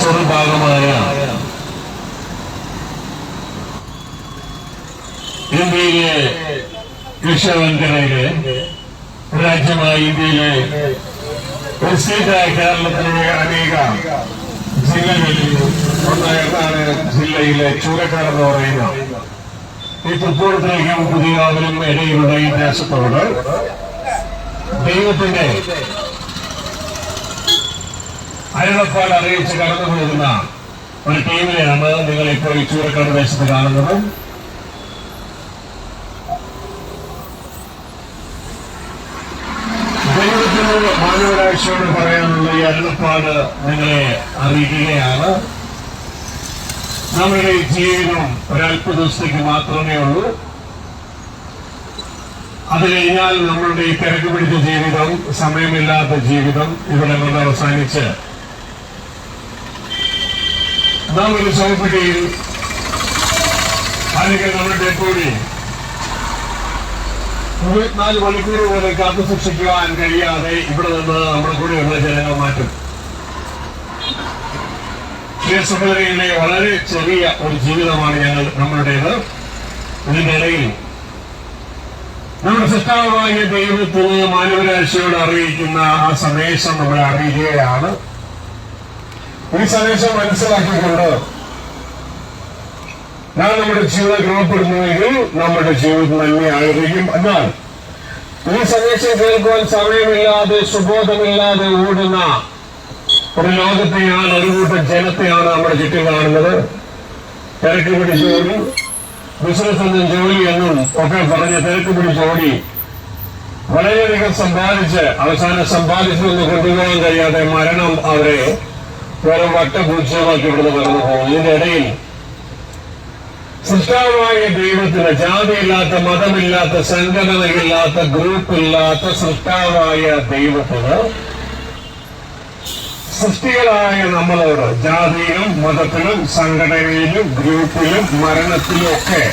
ചെറുഭാഗമായ ഇന്ത്യയിലെ കൃഷിവൻകരയിലെ രാജ്യമായ ഇന്ത്യയിലെ ഒരു സ്റ്റേറ്റായ കേരളത്തിലെ അനേക ജില്ലകളിൽ ഒന്നാണ് ജില്ലയിലെ ചൂരക്കാട് എന്ന് പറയുന്ന ഈ തൃപ്പൂണിത്തുറയ്ക്കും പുതിയകാവിലും ഇടയിലുള്ള ഈ ദേശത്തോട് ദൈവത്തിന്റെ അരുളപ്പാട് അറിയിച്ച് കടന്നു പോകുന്ന ഒരു ടീമിനെയാണ് നിങ്ങൾ ഇപ്പോൾ ഈ ചൂരക്കാട് ദേശത്ത് കാണുന്നത്. ദൈവത്തിന് മാനവരാഴ്ചയോട് പറയാനുള്ള ഈ അരുളപ്പാട് നിങ്ങളെ അറിയിക്കുകയാണ്. നമ്മുടെ ജീവിതം ഒരല്പ ദിവസത്തേക്ക് മാത്രമേ ഉള്ളൂ. അത് കഴിഞ്ഞാൽ നമ്മളുടെ ഈ തിരക്ക് പിടിച്ച ജീവിതം, സമയമില്ലാത്ത ജീവിതം ഇവിടെ കൊണ്ട് അവസാനിച്ച് നാം ഒരു ശവപ്പെട്ടിയിൽ അല്ലെങ്കിൽ നമ്മുടെ കൂടി 24 മണിക്കൂർ പോലെ കാത്തു സൂക്ഷിക്കുവാൻ കഴിയാതെ ഇവിടെ നിന്ന് നമ്മുടെ കൂടെയുള്ള ജനങ്ങൾ മാറ്റും. ഈ സഹോദരിയിലെ വളരെ ചെറിയ ഒരു ജീവിതമാണ് നമ്മളുടേത്. ഇതിന്റെ ഇടയിൽ നമ്മുടെ സൃഷ്ടാവായ ദൈവത്തിന് മാനവരാശിയോട് അറിയിക്കുന്ന ആ സന്ദേശം നമ്മളെ അറിയുകയാണ്. ഈ സന്ദേശം മനസ്സിലാക്കിക്കൊണ്ട് നാം നമ്മുടെ ജീവിതം ക്രമപ്പെടുന്നുവെങ്കിൽ നമ്മുടെ ജീവിതം നന്മയായിരിക്കും. എന്നാൽ ഈ സന്ദേശം കേൾക്കുവാൻ സമയമില്ലാതെ സുബോധമില്ലാതെ ഓടുന്ന ഒരു ലോകത്തെയാണ്, ഒരു കൂട്ടം ജനത്തെയാണ് നമ്മുടെ ചുറ്റും കാണുന്നത്. തിരക്ക് പിടിച്ച് ഓടി, ബിസിനസ് എന്നും ജോലി എന്നും ഒക്കെ പറഞ്ഞ് തിരക്ക് പിടിച്ച് ഓടി വളരെയധികം സമ്പാദിച്ച് അവസാനം സമ്പാദിച്ചൊന്ന് കൊണ്ടുപോകാൻ കഴിയാതെ മരണം അവരെ വെറും വട്ടപൂജ്യമാക്കി ഇവിടുന്ന് കടന്നു പോകും. ഇതിന്റെ ഇടയിൽ സൃഷ്ടാവായ ദൈവത്തിന് ജാതിയില്ലാത്ത, മതമില്ലാത്ത, സംഘടനയില്ലാത്ത, ഗ്രൂപ്പില്ലാത്ത സൃഷ്ടാവായ ദൈവത്തിന് സൃഷ്ടികളായ നമ്മളോട് ജാതിയിലും മതത്തിലും സംഘടനയിലും ഗ്രൂപ്പിലും മരണത്തിലും ഒക്കെ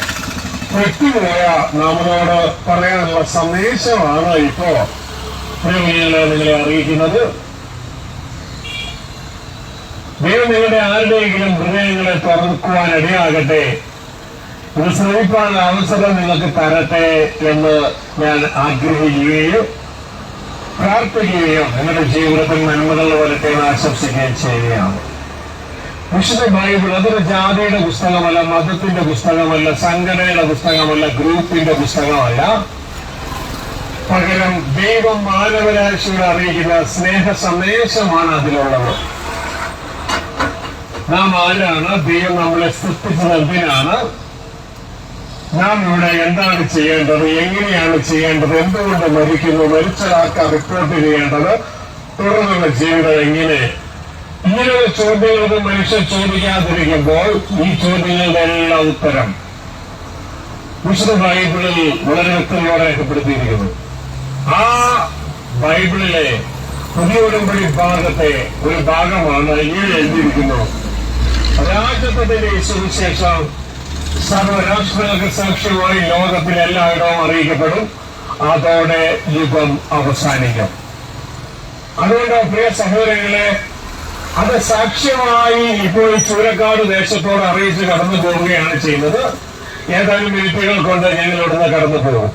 പെട്ടുപോയ നമ്മളോട് പറയാനുള്ള സന്ദേശമാണ് ഇപ്പോ നിങ്ങളെ അറിയിക്കുന്നത്. ദൈവം നിങ്ങളുടെ ആരുടെയെങ്കിലും ഹൃദയങ്ങളെ തുറക്കുവാൻ ഇടയാകട്ടെ, ഇത് ശ്രമിക്കാനുള്ള അവസരം നിങ്ങൾക്ക് തരട്ടെ എന്ന് ഞാൻ ആഗ്രഹിക്കുകയും പ്രാർത്ഥിക്കുകയും നിങ്ങളുടെ ജീവിതത്തിൽ നന്മകൾ വരട്ടെ എന്ന് ആശംസിക്കുകയും ചെയ്യുകയാണ്. വിശുദ്ധ ബൈബിൾ അതൊരു ജാതിയുടെ പുസ്തകമല്ല, മതത്തിന്റെ പുസ്തകമല്ല, സംഘടനയുടെ പുസ്തകമല്ല, ഗ്രൂപ്പിന്റെ പുസ്തകമല്ല. പകരം ദൈവം മാനവരാശിയോട് അറിയിക്കുന്ന സ്നേഹ സന്ദേശമാണ് അതിലുള്ളത്. നാം ആരാണ്? ദൈവം നമ്മളെ സൃഷ്ടിച്ചത് എന്തിനാണ്? നാം ഇവിടെ എന്താണ് ചെയ്യേണ്ടത്? എങ്ങനെയാണ് ചെയ്യേണ്ടത്? എന്തുകൊണ്ട് മരിക്കുന്നു? മരിച്ചതാർക്ക് റിപ്പോർട്ട് ചെയ്യേണ്ടത്? തുടർന്നുള്ള ജീവിതം എങ്ങനെ? ഇങ്ങനെയുള്ള ചോദ്യങ്ങൾ മനുഷ്യർ ചോദിക്കാതിരിക്കുമ്പോൾ ഈ ചോദ്യങ്ങളുടെ എല്ലാ ഉത്തരം വിശുദ്ധ ബൈബിളിൽ വളരെ വ്യക്തതയോടെ രേഖപ്പെടുത്തിയിരിക്കുന്നു. ആ ബൈബിളിലെ പുതിയ ഉടമ്പടി ഭാഗത്തെ ഒരു ഭാഗമാണ് ഇങ്ങനെ എഴുതിയിരിക്കുന്നു: രാജത്വത്തിന്റെ സുവിശേഷം സർവരാഷ്ട്രങ്ങൾക്ക് സാക്ഷ്യമായി ലോകത്തിൽ എല്ലായിടവും അറിയിക്കപ്പെടും, അതോടെ യുഗം അവസാനിക്കും. അതുകൊണ്ട് പ്രിയ സഹോദരങ്ങളെ, അത് സാക്ഷ്യമായി ഇപ്പോൾ ഈ ചൂരക്കാട് ദേശത്തോട് അറിയിച്ച് കടന്നു പോവുകയാണ് ചെയ്യുന്നത്. ഏതാനും മിനിറ്റുകൾ കൊണ്ട് ഞങ്ങൾ ഇവിടുന്ന് കടന്നു പോകും.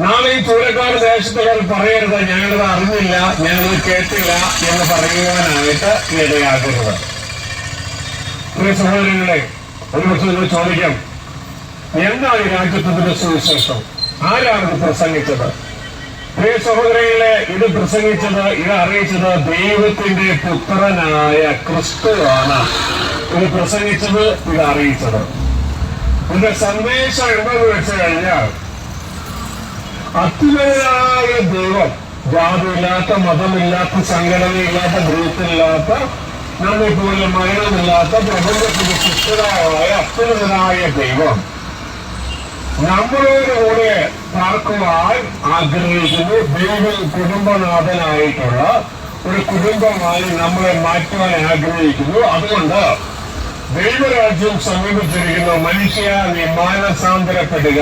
നാളെ ഈ ചൂരക്കാട് ദേശത്തുകൾ പറയരുത് ഞങ്ങളത് അറിഞ്ഞില്ല, ഞങ്ങളത് കേട്ടില്ല എന്ന് പറയുവാനായിട്ട് ഇടയാക്കരുത്. പ്രിയ സഹോദരങ്ങളെ, ഒരുപക്ഷെ നിങ്ങൾ ചോദിക്കാം, എന്താണ് ഈ രാജ്യത്വത്തിന്റെ സുവിശേഷം? ആരാണിത് പ്രസംഗിച്ചത്? പ്രിയ സഹോദരങ്ങളെ, ഇത് പ്രസംഗിച്ചത്, ഇത് അറിയിച്ചത് ദൈവത്തിന്റെ പുത്രനായ ക്രിസ്തുവാണ്. ഇത് പ്രസംഗിച്ചത്, ഇത് അറിയിച്ചത്. ഇതിന്റെ സന്ദേശം എന്താന്ന് വെച്ച് കഴിഞ്ഞാൽ, അത്യുന്നതനായ ദൈവം, ജാതിയില്ലാത്ത, മതമില്ലാത്ത, സംഘടനയില്ലാത്ത, ഗ്രൂപ്പില്ലാത്ത, നമ്മെപ്പോലെ മരണമില്ലാത്ത പ്രപഞ്ചത്തിന്റെ സൃഷ്ടാവായ അത്യുന്നതനായ ദൈവം നമ്മളോട് കൂടെ പാർക്കുവാൻ ആഗ്രഹിക്കുന്നു. ദൈവം കുടുംബനാഥനായിട്ടുള്ള ഒരു കുടുംബമായി നമ്മളെ മാറ്റുവാൻ ആഗ്രഹിക്കുന്നു. അതുകൊണ്ട് ദൈവരാജ്യം സമീപിച്ചിരിക്കുന്നു. മനുഷ്യ, നീ മാനസാന്തരപ്പെടുക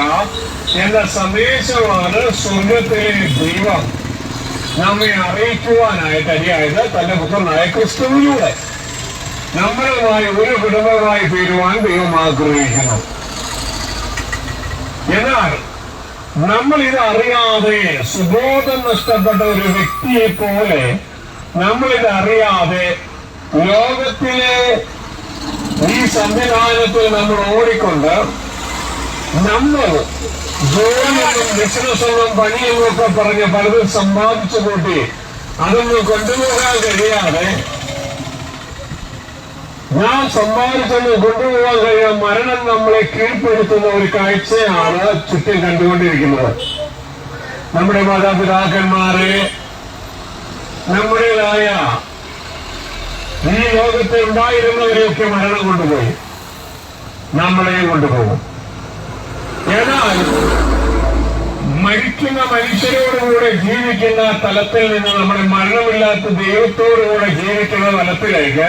എന്ന സന്ദേശമാണ് സ്വർഗത്തിലെ ദൈവം നമ്മെ അറിയിക്കുവാനായിട്ട് അടിയായത് തന്റെ പുത്രനായ ക്രിസ്തുവിലൂടെ. നമ്മളുമായി ഒരു കുടുംബമായി തീരുവാൻ ദൈവം ആഗ്രഹിക്കുന്നു. എന്നാൽ നമ്മൾ ഇത് അറിയാതെ സുബോധം നഷ്ടപ്പെട്ട ഒരു വ്യക്തിയെ പോലെ നമ്മളിത് അറിയാതെ ലോകത്തിലെ ഈ സംവിധാനത്തിൽ നമ്മൾ ഓടിക്കൊണ്ട് നമ്മൾ ജോലിയൊന്നും ബിസിനസ്സൊന്നും പണിയൊന്നും ഒക്കെ പറഞ്ഞ് പലതും സമ്പാദിച്ചു കൂട്ടി അതൊന്നും കൊണ്ടുപോകാൻ കഴിയാതെ ഞാൻ സമ്പാദിച്ചൊന്ന് കൊണ്ടുപോകാൻ കഴിയാൻ മരണം നമ്മളെ കീഴ്പ്പെടുത്തുന്ന ഒരു കാഴ്ചയാണ് ചുറ്റും കണ്ടുകൊണ്ടിരിക്കുന്നത്. നമ്മുടെ മാതാപിതാക്കന്മാരെ നമ്മുടേതായ ഈ ലോകത്തിൽ ഉണ്ടായിരുന്നവരെയൊക്കെ മരണം കൊണ്ടുപോയി, നമ്മളെയും കൊണ്ടുപോകും. എന്നാൽ മരിക്കുന്ന മനുഷ്യരോടുകൂടെ ജീവിക്കുന്ന തലത്തിൽ നിന്ന് നമ്മുടെ മരണമില്ലാത്ത ദൈവത്തോടുകൂടെ ജീവിക്കുന്ന തലത്തിലേക്ക്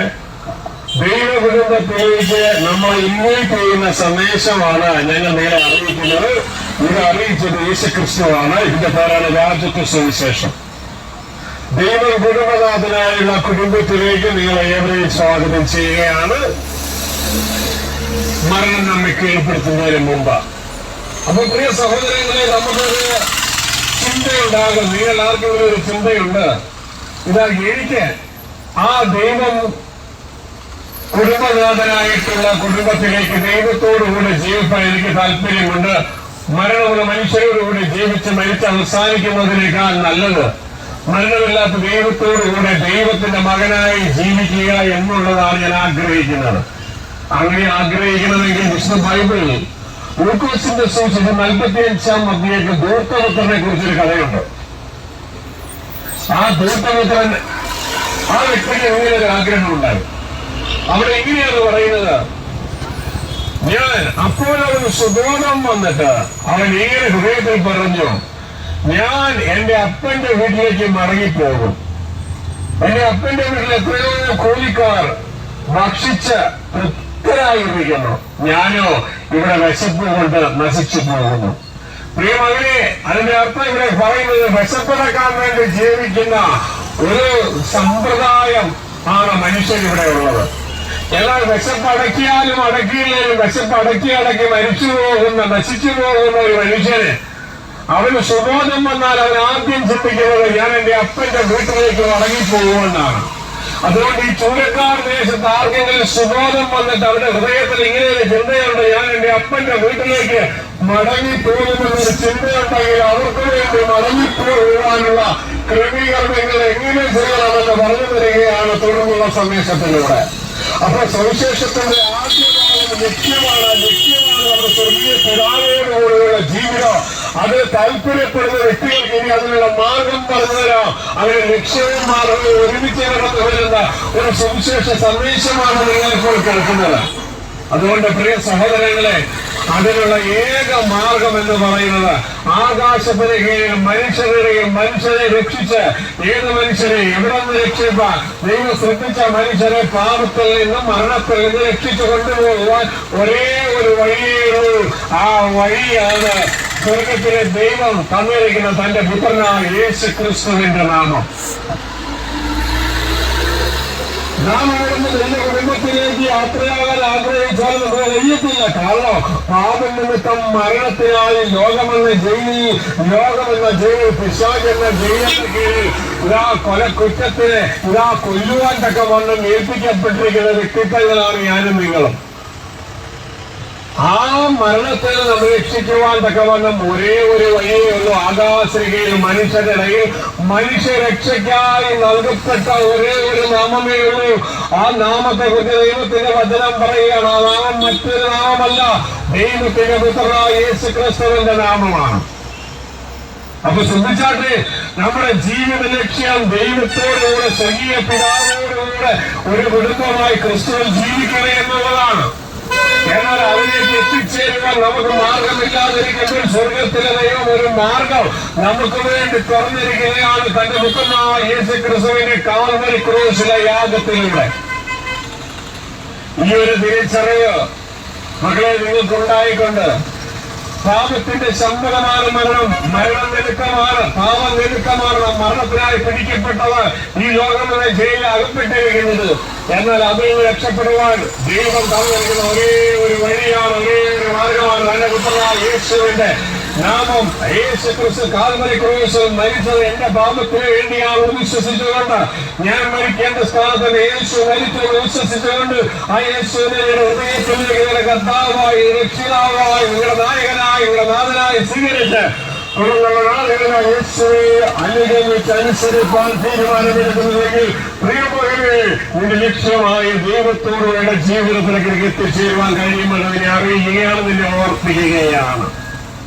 ദൈവകുടുംബത്തിലേക്ക് നമ്മൾ ഇൻവൈറ്റ് ചെയ്യുന്ന സന്ദേശമാണ് ഞങ്ങൾ നേരെ അറിയിക്കുന്നത്. ഇത് അറിയിച്ചത് യേശുക്രിസ്തുവാണ്. ഇതിന്റെ പേരാണ് രാജ്യത്വ സുവിശേഷം. ദൈവ കുടുംബനാഥനായുള്ള കുടുംബത്തിലേക്ക് നിങ്ങൾ ഏവരെയും സ്വാഗതം ചെയ്യുകയാണ്, മരണം നമ്മെ കീഴ്പ്പെടുത്തുന്നതിന് മുമ്പ്. അപ്പൊ പ്രിയ സഹോദരങ്ങളെ, നമുക്കൊരു ചിന്തയുണ്ടാകും. നിങ്ങൾ ആർക്കെങ്കിലും ഒരു ചിന്തയുണ്ട്, ഇതാ എനിക്ക് ആ ദൈവം കുടുംബനാഥനായിട്ടുള്ള കുടുംബത്തിലേക്ക് ദൈവത്തോടുകൂടെ ജീവിക്കാൻ എനിക്ക് താല്പര്യമുണ്ട്. മരണമുള്ള മനുഷ്യരോടുകൂടി ജീവിച്ച് മരിച്ച് അവസാനിക്കുന്നതിനേക്കാൾ നല്ലത് മരണമില്ലാത്ത ദൈവത്തോടുകൂടെ ദൈവത്തിന്റെ മകനായി ജീവിക്കുക എന്നുള്ളതാണ് ഞാൻ ആഗ്രഹിക്കുന്നത്. അങ്ങനെ ആഗ്രഹിക്കണമെങ്കിൽ വിശുദ്ധ ബൈബിളിൽ ലൂക്കോസിന്റെ സുവിശേഷം 45-ാം അധ്യായത്തിൽ ധൂർത്തപുത്രനെ കുറിച്ചൊരു കഥയുണ്ട്. ആ ധൂർത്തപുത്രൻ ആ വ്യക്തിക്ക് ഇങ്ങനെ ഒരു ആഗ്രഹം ഉണ്ടായി. അവിടെ എങ്ങനെയാണ് പറയുന്നത്, ഞാൻ അപ്പോഴവന് സുബോധം വന്നിട്ട് അവൻ ഇങ്ങനെ ഹൃദയത്തിൽ പറഞ്ഞു, ഞാൻ എന്റെ അപ്പന്റെ വീട്ടിലേക്ക് മടങ്ങിപ്പോകും. എന്റെ അപ്പന്റെ വീട്ടിൽ എത്രയോ കൂലിക്കാർ ഭക്ഷിച്ച് തൃപ്തരായിരിക്കുന്നു, ഞാനോ ഇവിടെ വിശപ്പ് കൊണ്ട് നശിച്ചു പോകുന്നു. പ്രിയമകനെ, അതിന്റെ അർത്ഥം ഇവിടെ പറയുന്നത് വിശപ്പടക്കാൻ വേണ്ടി ജീവിക്കുന്ന ഒരു സമ്പ്രദായം ആണ് മനുഷ്യരിവിടെ ഉള്ളത്. എന്നാൽ വിശപ്പടക്കിയാലും അടക്കിയില്ലേലും വിശപ്പടക്കി മരിച്ചു പോകുന്ന നശിച്ചു പോകുന്ന ഒരു മനുഷ്യന് അവന് സുബോധം വന്നാൽ അവൻ ആദ്യം ചിന്തിക്കുന്നത് ഞാൻ എന്റെ അപ്പന്റെ വീട്ടിലേക്ക് മടങ്ങിപ്പോകുമെന്നാണ്. അതുകൊണ്ട് ഈ ചൂരക്കാർ ദേശത്ത് ആർക്കെങ്കിലും സുബോധം വന്നിട്ട് അവരുടെ ഹൃദയത്തിൽ ഇങ്ങനെ ഒരു ചിന്തയുണ്ട്, ഞാൻ എന്റെ അപ്പന്റെ വീട്ടിലേക്ക് മടങ്ങിപ്പോകുമെന്നൊരു ചിന്തയുണ്ടെങ്കിൽ അവർക്ക് വേണ്ടി മടങ്ങിപ്പോകാനുള്ള ക്രമീകരണങ്ങൾ എങ്ങനെ ചെയ്യണമെന്ന് പറഞ്ഞു തരികയാണ് തുടർന്നുള്ള സന്ദേശത്തിലൂടെ. അപ്പൊ സുവിശേഷത്തിന്റെ ആദ്യമായ ലക്ഷ്യമാണ് നമ്മുടെ സ്വർഗീയ പിതാവിനോടുകൂടിയുള്ള ജീവിതം. അത് താല്പര്യപ്പെടുന്ന വ്യക്തികൾക്ക് ഇനി അതിനുള്ള മാർഗം പറഞ്ഞുതരാം. അങ്ങനെ ലക്ഷ്യവും മാർഗവും ഒരുമിച്ച് കടന്നു വരുന്ന ഒരു സുവിശേഷ സന്ദേശമാണ് നിങ്ങളിപ്പോൾ കേൾക്കുന്നത്. അതുകൊണ്ട് പ്രിയ സഹോദരങ്ങളെ, അതിനുള്ള ഏക മാർഗം എന്ന് പറയുന്നത് ആകാശത്തിന് കീഴിൽ മനുഷ്യരെ രക്ഷിച്ച് ഏത് മനുഷ്യരെ എവിടെ നിന്ന് രക്ഷിപ്പാൻ ദൈവം സൃഷ്ടിച്ച മനുഷ്യരെ പാപത്തിൽ നിന്നും മരണത്തിൽ നിന്ന് രക്ഷിച്ചു കൊണ്ടുപോകുവാൻ ഒരേ ഒരു വഴിയുള്ളൂ. ആ വഴിയാണ് സ്വർഗത്തിലെ ദൈവം തന്നിരിക്കുന്ന തന്റെ പുത്രനായ യേശുക്രിസ്തുവിന്റെ നാമം. നാം അവിടുന്ന് എന്റെ കുടുംബത്തിലേക്ക് യാത്രയാകാൻ ആഗ്രഹിച്ചാൽ നമുക്ക് കഴിയത്തില്ല. കാരണം പാപം നിമിത്തം മരണത്തിനായി ലോകമെന്ന ജയിൽ പിശാചെന്ന ജയിലിന്റെ കീഴിൽ ഇതാ കൊലക്കുറ്റത്തിന് കൊല്ലുവാൻ തക്കവണ്ണം ഏൽപ്പിക്കപ്പെട്ടിരിക്കുന്ന വ്യക്തിത്വങ്ങളാണ് ഞാനും നിങ്ങളും. ആ മരണത്തിൽ നമ്മൾ രക്ഷിക്കുവാൻ തക്കവണ്ണം ഒരേ ഒരു വഴിയേ ഉള്ളൂ. ആകാശയിൽ മനുഷ്യരുടെ ഇടയിൽ മനുഷ്യരക്ഷയ്ക്കായി നൽകപ്പെട്ട ഒരേ ഒരു നാമമേ ഉള്ളൂ. ആ നാമത്തെ കുറിച്ച് ദൈവത്തിന്റെ വചനം പറയുകയാണ്. ആ നാമം മറ്റൊരു നാമമല്ല, ദൈവത്തിന്റെ പുത്രനായ യേശുക്രിസ്തുവിന്റെ നാമമാണ്. അപ്പൊ ചിന്തിച്ചാട്ടെ, നമ്മുടെ ജീവിത ലക്ഷ്യം ദൈവത്തോടുകൂടെ സ്വർഗീയ പിതാവിനോടുകൂടെ ഒരു കുടുംബമായി ക്രിസ്തുവിൽ ജീവിക്കണേ എന്നുള്ളതാണ്. എന്നാൽ അതിലേക്ക് എത്തിച്ചേരുവാൻ നമുക്ക് മാർഗമില്ലാതിരിക്കുമ്പോൾ സ്വർഗത്തിലെ ദൈവം ഒരു മാർഗം നമുക്ക് വേണ്ടി തുറന്നിരിക്കുകയാണ് തന്റെ പുത്രനായ യേശുക്രിസ്തുവിന്റെ കാൽവരി ക്രൂശിലെ യാഗത്തിലൂടെ. ഈ ഒരു തിരിച്ചറിവ് മക്കളെ നിങ്ങൾക്കുണ്ടായിക്കൊണ്ട് പാപത്തിന്റെ ശമ്പളമാണ് മരണം. മരണം നെരുക്കമാണ്, പാപം നെരുക്കമാണ്. മരണത്തിനായി പിടിക്കപ്പെട്ടത് ഈ ലോകമെന്ന ജയിലിൽ അകപ്പെട്ടിരിക്കുന്നത്. എന്നാൽ അതിൽ നിന്ന് രക്ഷപ്പെടുവാൻ ദൈവം തന്നിരിക്കുന്ന ഒരേ ഒരു വഴിയാണ്, ഒരേ ഒരു മാർഗമാണ്. തന്റെ പുത്രനായ യേശുവിന്റെ നാമം, യേശു ക്രിസ്തു കാൽവരി ക്രൂശിൽ മരിച്ചത് എന്റെ പാപത്തിന് വേണ്ടിയാണ് വിശ്വസിച്ചുകൊണ്ട്, ഞാൻ മരിക്കേണ്ട സ്ഥാനത്ത് യേശു മരിച്ചത് വിശ്വസിച്ചുകൊണ്ട് ആ യേശുവിനെ ഹൃദയത്തിലേക്ക് കർത്താവായി, രക്ഷിതാവായി, നിങ്ങളുടെ നായകനായി, നിങ്ങളുടെ നാഥനായി സ്വീകരിച്ച് യേശുവെ അനുഗമിച്ച് അനുസരിപ്പാൻ തീരുമാനമെടുക്കുന്നുവെങ്കിൽ പ്രിയമകനെ നിന്റെ ലക്ഷ്യമായി ദൈവത്തോടുകൂടെ ജീവിതത്തിലേക്ക് എത്തിച്ചേരുവാൻ കഴിയുമെന്ന് അതിനെ അറിയുകയാണ്, നിന്നെ ഓർപ്പിക്കുകയാണ്.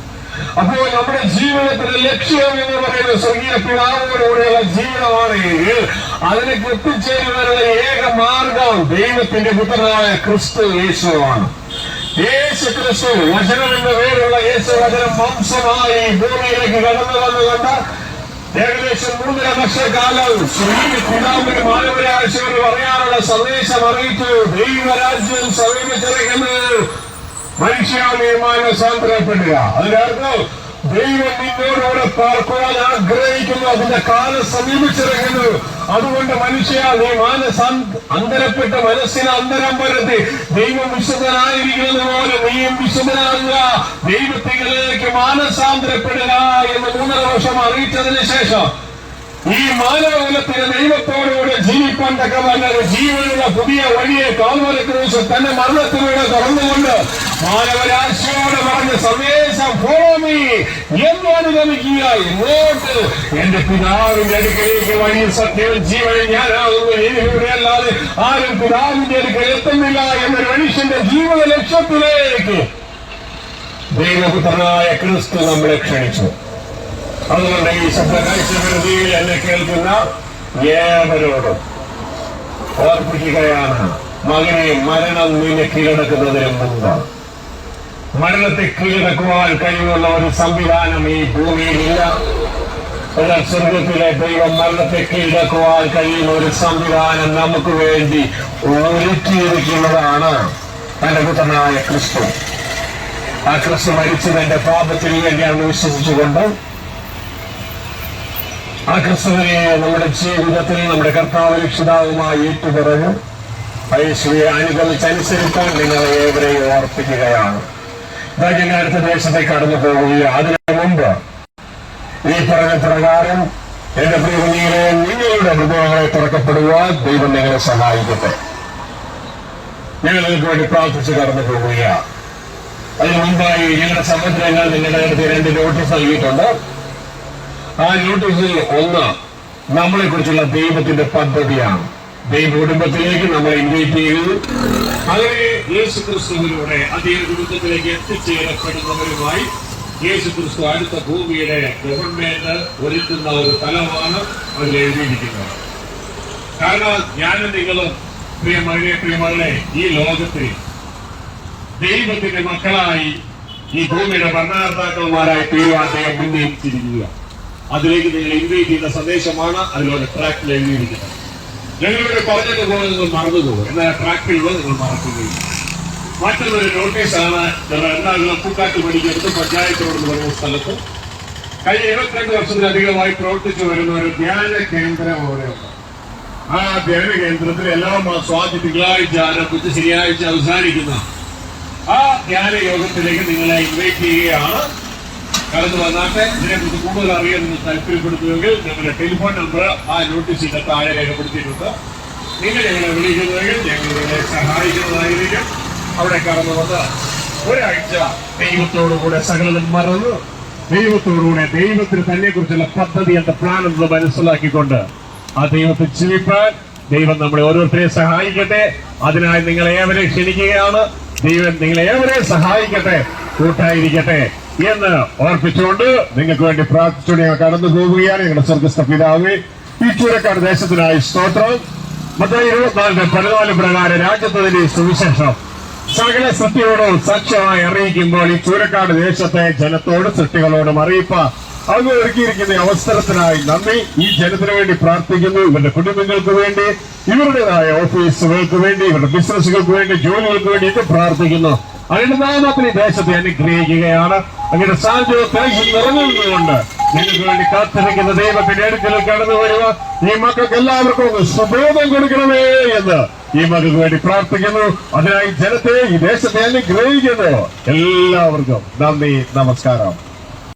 അപ്പോൾ നമ്മുടെ ജീവിതത്തിന്റെ ലക്ഷ്യം എന്ന് പറയുന്നത് സ്വർഗീയ പിതാവിനോടുകൂടെയുള്ള ജീവിതമാണ് എങ്കിൽ അതിലേക്ക് എത്തിച്ചേരുവാനുള്ള ഏക മാർഗം ദൈവത്തിന്റെ പുത്രനായ ക്രിസ്തു യേശുവാണ്. യേശു ക്രിസ്തു വചനം എന്ന പേരുള്ള യേശു വചനം മാംസമായി ഭൂമിയിലേക്ക് കടന്നു വന്നുകൊണ്ട് ഏകദേശം 3.5 വർഷക്കാലം സ്വർഗീയ പിതാവിന് മാനവരാശയോട് പറയാനുള്ള സന്ദേശം അറിയിച്ചു. ദൈവരാജ്യം സമീപിച്ചിരിക്കുന്നു, മനുഷ്യ മാനസാന്തരപ്പെടുക. അതിനർത്ഥം ദൈവം നിന്നോടുകൂടെ പാർക്കുവാൻ ആഗ്രഹിക്കുന്നു, അതിന്റെ കാലം സമീപിച്ചിരിക്കുന്നു. അതുകൊണ്ട് മനുഷ്യ നീ അന്തരപ്പെട്ട മനസ്സിന് അന്തരം വരുത്തി ദൈവം വിശുദ്ധനായിരിക്കുന്നത് പോലെ നീയും വിശുദ്ധനാകുക, ദൈവത്തിലേക്ക് മാനസാന്തരപ്പെടുക എന്ന് 3.5 വർഷം അറിയിച്ചതിന് ശേഷം ഈ മാനവകുലത്തിന് ദൈവത്തോടുകൂടെ ജീവിക്കാൻ തക്കവല്ല ജീവനുള്ള പുതിയ വഴിയെ കാൽവരി ക്രൂശിൽ തന്നെ മരണത്തിലൂടെ തുറന്നുകൊണ്ട് മാനവരാശിയോട് പറഞ്ഞ സന്ദേശം ഫോളോ മീ എന്ന് അനുഗമിക്കുക. ഇങ്ങോട്ട് എന്റെ പിതാവിന്റെ അടുക്കലേക്ക് വഴി സത്യം ജീവൻ ഞാനാകുന്നു, ഇവിടെ അല്ലാതെ ആരും പിതാവിന്റെ അടുക്കൽ എത്തുന്നില്ല എന്നൊരു മനുഷ്യന്റെ ജീവിത ലക്ഷ്യത്തിലേക്ക് ദൈവപുത്രനായ ക്രിസ്തു നമ്മളെ ക്ഷണിച്ചു. അതുകൊണ്ട് ഈ ശബ്ദ കാഴ്ചയിൽ എന്നെ കേൾക്കുന്ന ഏവരോടും ഓർപ്പിക്കുകയാണ്, മകനെ, മരണം നിന്നെ കീഴടക്കുന്നതിന് മുമ്പ്, മരണത്തെ കീഴടക്കുവാൻ കഴിവുള്ള ഒരു സംവിധാനം ഈ ഭൂമിയിലില്ല. എന്നാൽ സ്വർഗത്തിലെ ദൈവം മരണത്തെ കീഴടക്കുവാൻ കഴിയുന്ന ഒരു സംവിധാനം നമുക്ക് വേണ്ടി ഒരുക്കിയിരിക്കുന്നതാണ് തന്റെ പുത്രനായ ക്രിസ്തു. ആ ക്രിസ്തു മരിച്ചത് എന്റെ പാപത്തിന് വേണ്ടിയാണ് വിശ്വസിച്ചുകൊണ്ട് ആ ക്രിസ്തുവിനെ നമ്മുടെ ജീവിതത്തിൽ നമ്മുടെ കർത്താവ് രക്ഷിതാവുമായി ഏറ്റുപറഞ്ഞ് യേശുവെ അനുഗമിച്ചനുസരിക്കാൻ നിങ്ങളെ ഏവരെയും ഓർപ്പിക്കുകയാണ്. ഞാൻ അടുത്ത ദേശത്തേക്ക് കടന്നു പോവുകയാണ്. അതിനു മുമ്പ് ഈ പറഞ്ഞ പ്രകാരം എന്റെ പ്രിയങ്ങളെ നിങ്ങളുടെ ഹൃദയങ്ങളെ തുറക്കപ്പെടുവാൻ ദൈവം നിങ്ങളെ സഹായിക്കട്ടെ. ഞങ്ങൾ നിങ്ങൾക്ക് വേണ്ടി പ്രാർത്ഥിച്ച് കടന്നു പോവുകയാണ്. അതിനു മുമ്പായി ഞങ്ങളുടെ സമുദ്രങ്ങൾ നിങ്ങളുടെ അടുത്ത് 2 നോട്ടീസ് നൽകിയിട്ടുണ്ട്. ആ നോട്ടീസിൽ ഒന്ന് നമ്മളെ കുറിച്ചുള്ള ദൈവത്തിന്റെ പദ്ധതിയാണ്. ദൈവ കുടുംബത്തിലേക്ക് നമ്മളെ ഇൻവൈറ്റ് ചെയ്തു. അങ്ങനെ യേശു ക്രിസ്തുവിലൂടെ അദ്ദേഹം കുടുംബത്തിലേക്ക് എത്തിച്ചേരപ്പെടുന്നവരുമായി യേശു ക്രിസ്തു അടുത്ത ഭൂമിയുടെ ഗവൺമെന്റ് ഒരുക്കുന്ന ഒരു തലമാണ് അതിൽ എഴുതിയിരിക്കുന്നത്. കാരണം ഞാനും നിങ്ങളും പ്രിയമകളെ ഈ ലോകത്തിൽ ദൈവത്തിന്റെ മക്കളായി ഈ ഭൂമിയുടെ ഭരണകർത്താക്കന്മാരായി തീരുവാൻ അദ്ദേഹം മുന്നേറ്റിരിക്കുക. അതിലേക്ക് നിങ്ങൾ ഇൻവൈറ്റ് ചെയ്യുന്ന സന്ദേശമാണ് അതിലൂടെ ട്രാക്കിൽ എഴുതിയിരിക്കുന്നത്. ഞങ്ങളിവിടെ പറഞ്ഞതുപോലെ നിങ്ങൾ മറന്നുപോകും, എന്നാൽ ട്രാക്കിൽ നിങ്ങൾ മറക്കുകയും. മറ്റൊരു നോട്ടീസാണ് എറണാകുളം പൂക്കാട്ട് പഠിക്കുന്നത് പഞ്ചായത്ത് റോഡ് എന്ന് പറയുന്ന സ്ഥലത്ത് കഴിഞ്ഞ 22 വർഷത്തിലധികമായി പ്രവർത്തിച്ചു വരുന്ന ഒരു ധ്യാന കേന്ദ്രം അവിടെയുണ്ട്. ആ ധ്യാന കേന്ദ്രത്തിൽ എല്ലാ മാസവും ആദ്യ തിങ്കളാഴ്ച ആരംഭിച്ച് ശനിയാഴ്ച അവസാനിക്കുന്ന ആ ധ്യാന യോഗത്തിലേക്ക് നിങ്ങളെ ഇൻവൈറ്റ് ചെയ്യുകയാണ്. കടന്നു വന്നാട്ടെ. ഇതിനെക്കുറിച്ച് കൂടുതൽ അറിയാൻ നിങ്ങൾ താല്പര്യപ്പെടുത്തുമെങ്കിൽ ഞങ്ങളുടെ ടെലിഫോൺ നമ്പർ ആ നോട്ടീസിന്റെ താഴെ രേഖപ്പെടുത്തിയിട്ടുണ്ട്. നിങ്ങൾ ഞങ്ങളെ വിളിക്കുന്നുവെങ്കിൽ ഞങ്ങൾ നിങ്ങളെ സഹായിക്കുന്നതായിരിക്കും. അവിടെ കടന്നു വന്ന് ഒരാഴ്ച ദൈവത്തോടുകൂടെ സകലതും മറന്ന് ദൈവത്തോടുകൂടെ ദൈവത്തിന് തന്നെ കുറിച്ചുള്ള പദ്ധതി എന്ന പ്ലാൻ എന്ന് മനസ്സിലാക്കിക്കൊണ്ട് ആ ദൈവത്തെ ജീവിപ്പാൻ ദൈവം നമ്മളെ ഓരോരുത്തരെയും സഹായിക്കട്ടെ. അതിനായി നിങ്ങളേവരെ ക്ഷണിക്കുകയാണ്. ദൈവം നിങ്ങളേവരെ സഹായിക്കട്ടെ, കൂട്ടായിരിക്കട്ടെ എന്ന് ഓർപ്പിച്ചുകൊണ്ട് നിങ്ങൾക്ക് വേണ്ടി പ്രാർത്ഥിച്ചുകൊണ്ട് ഞങ്ങൾ കടന്നു പോവുകയാണ്. ഞങ്ങളുടെ സ്വർഗസ്ഥ പിതാവേ, ഈ ചൂരക്കാട് ദേശത്തിനായി സ്തോത്രം. മത്തായി 24:14 പ്രകാരം രാജ്യത്തിന്റെ സുവിശേഷം സകല സൃഷ്ടിയോടും സാക്ഷ്യമായി അറിയിക്കുമ്പോൾ ഈ ചൂരക്കാട് ദേശത്തെ ജനത്തോട് സൃഷ്ടികളോടും അറിയിപ്പാൻ അത് ഒരുക്കിയിരിക്കുന്ന അവസരത്തിനായി നന്ദി. ഈ ജനത്തിന് വേണ്ടി പ്രാർത്ഥിക്കുന്നു. ഇവരുടെ കുടുംബങ്ങൾക്ക് വേണ്ടി, ഇവരുടേതായ ഓഫീസുകൾക്ക് വേണ്ടി, ഇവരുടെ ബിസിനസ്സുകൾക്ക് വേണ്ടി, ജോലികൾക്ക് വേണ്ടിയിട്ട് പ്രാർത്ഥിക്കുന്നു. അങ്ങയുടെ നാമത്തിൽ ഈ ദേശത്തെ അനുഗ്രഹിക്കുകയാണ്. അങ്ങയുടെ സാന്നിധ്യത്തിൽ നിറഞ്ഞുകൊണ്ട് നിങ്ങൾക്ക് വേണ്ടി കാത്തിരിക്കുന്ന ദൈവത്തിന്റെ അടുക്കൽ കടന്നു വരുക. ഈ മക്കൾക്ക് എല്ലാവർക്കും ഒന്ന് സുബോധം കൊടുക്കണമേ എന്ന് ഈ മക്കൾക്ക് വേണ്ടി പ്രാർത്ഥിക്കുന്നു. അതിനായി ജനത്തെ, ഈ ദേശത്തെ അനുഗ്രഹിക്കുന്നു. എല്ലാവർക്കും നന്ദി, നമസ്കാരം.